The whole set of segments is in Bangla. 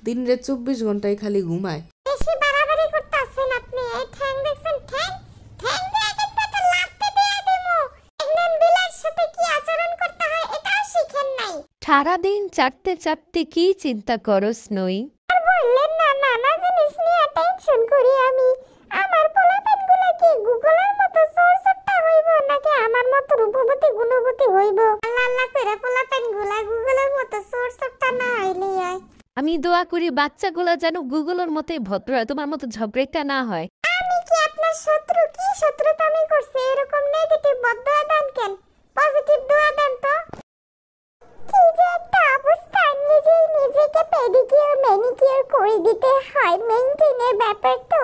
দিনে 24 ঘন্টায় খালি ঘুমায়। বেশি বাড়াবাড়ি করতেছেন আপনি। এই ঠ্যাং দেখছেন? ঠ্যাং ঠ্যাং দিয়ে কিন্তু একটা লাথি দিয়ে দিমু। প্রেগন্যান্ট বিলার সাথে কি আচরণ করতে হয় এটাও শিখেন নাই। সারাদিন চাটতে চাটতে কি চিন্তা করো স্নোই? আর বললেন না, নানা জিনিস নিয়ে টেনশন করি আমি। আমার পোলাপানগুলো কি গুগলের মতো চোরচট্টা হইব নাকি আমার মতো রূপবতী গুণবতী হইব? আল্লাহ আল্লাহ করে পোলাপানগুলা গুগলের মতো চোরচট্টা না হইলেই হয়। আমি দোয়া করি বাচ্চাগুলো যেন গুগলের মতোই ভদ্র হয়, তোমার মতো ঝগড়াটা না হয়। আমি কি আপনার শত্রু? কি শত্রুতা আমি করছি? এরকম নেগেটিভ বদদোয়া দেন কেন? পজিটিভ দোয়া দেন তো। কি যে একটা অবস্থা, নিজেই নিজেকে পেডিকিউর ম্যানিকিউর করে দিতে হয়। মেইনটেইনের ব্যাপার তো।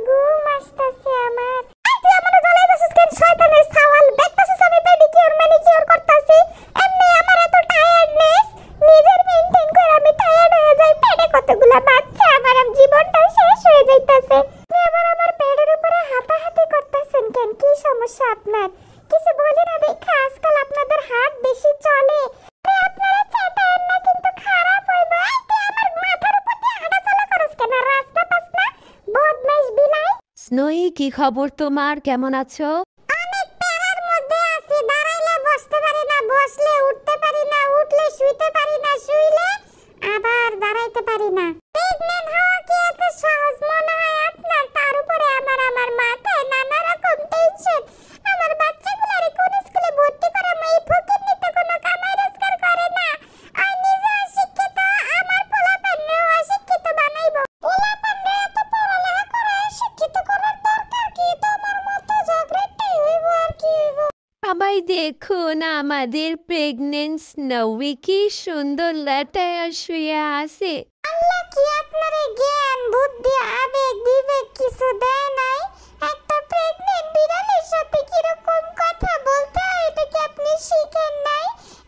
ঘুম আসতেছে আমার। তুই আমার জ্বালাই দিছিস কেন? শয়তানের ছাওয়াল, দেখতাছিস আমি পেডিকিউর ম্যানিকিউর করতাছি। এমনি আমার এত টায়ার্ডনেস, নিজের মেইনটেইন করে আমি টায়ার্ড হয়ে যাই। পেটে কতগুলা বাচ্চা, আমার জীবনটা শেষ হয়ে যাইতাছে। আপনি আবার আমার পেটের উপরে হাতাহাতি করতেছেন কেন? কি সমস্যা আপনার? কিছু বলি না দেখা আজকাল আপনাদের হাত বেশি চলে। আপনারা চাটায়েন না কিন্তু খারাপ হইব। তুই আমার মাথার উপর দিয়ে হাঁটাচলা করস কেন? রাস্তা পাস না, বদমাইশ বিলাই। স্নোই, কি খবর তোমার? কেমন আছো? অনেক প্যারার মধ্যে আছি। দাঁড়াইলে বসতে পারি না, বসলে উঠতে পারি না, উঠলে শুইতে পারি না, শুইলে আবার দাঁড়াইতে পারি না। প্রেগন্যান্ট হওয়া কি এত সহজ মনে হয় আপনার? তার উপরে আমার মাথায় নানা রকম টেনশন। আমার বাচ্চাগুলোরে কোন স্কুলে ভর্তি করাম? এই ফকিন্নিতে কোনো কামাই রোজগার করে না। আর নিজে অশিক্ষিত, আমার পোলাপানরে অশিক্ষিত বানাইবো। পোলাপানরে এত পড়ালেখা করে শিক্ষিত করার দরকার কি? তোমার মতো ঝগড়াটাই হইব আর কি হইব। সবাই দেখুন আমাদের প্রেগনেন্ট স্নোই কি সুন্দর লেটায় শুয়ে আছে। আল্লাহ কি আপনারে জ্ঞান বুদ্ধি আবেগ বিবেক কিছু দেয় নাই? একটা প্রেগন্যান্ট বিড়ালের সাথে কিরকম কথা বলতে হয় এটা কি আপনি শিখেন নাই?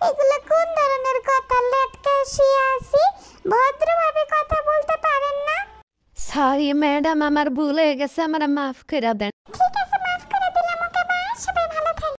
এগুলো কোন ধরনের কথা? লেটকায় শুয়ে আছি, ভদ্রভাবে কথা বলতে পারেন না? সরি ম্যাডাম, আমার ভুল হয়ে গেছে, আমার মাফ করে দেন।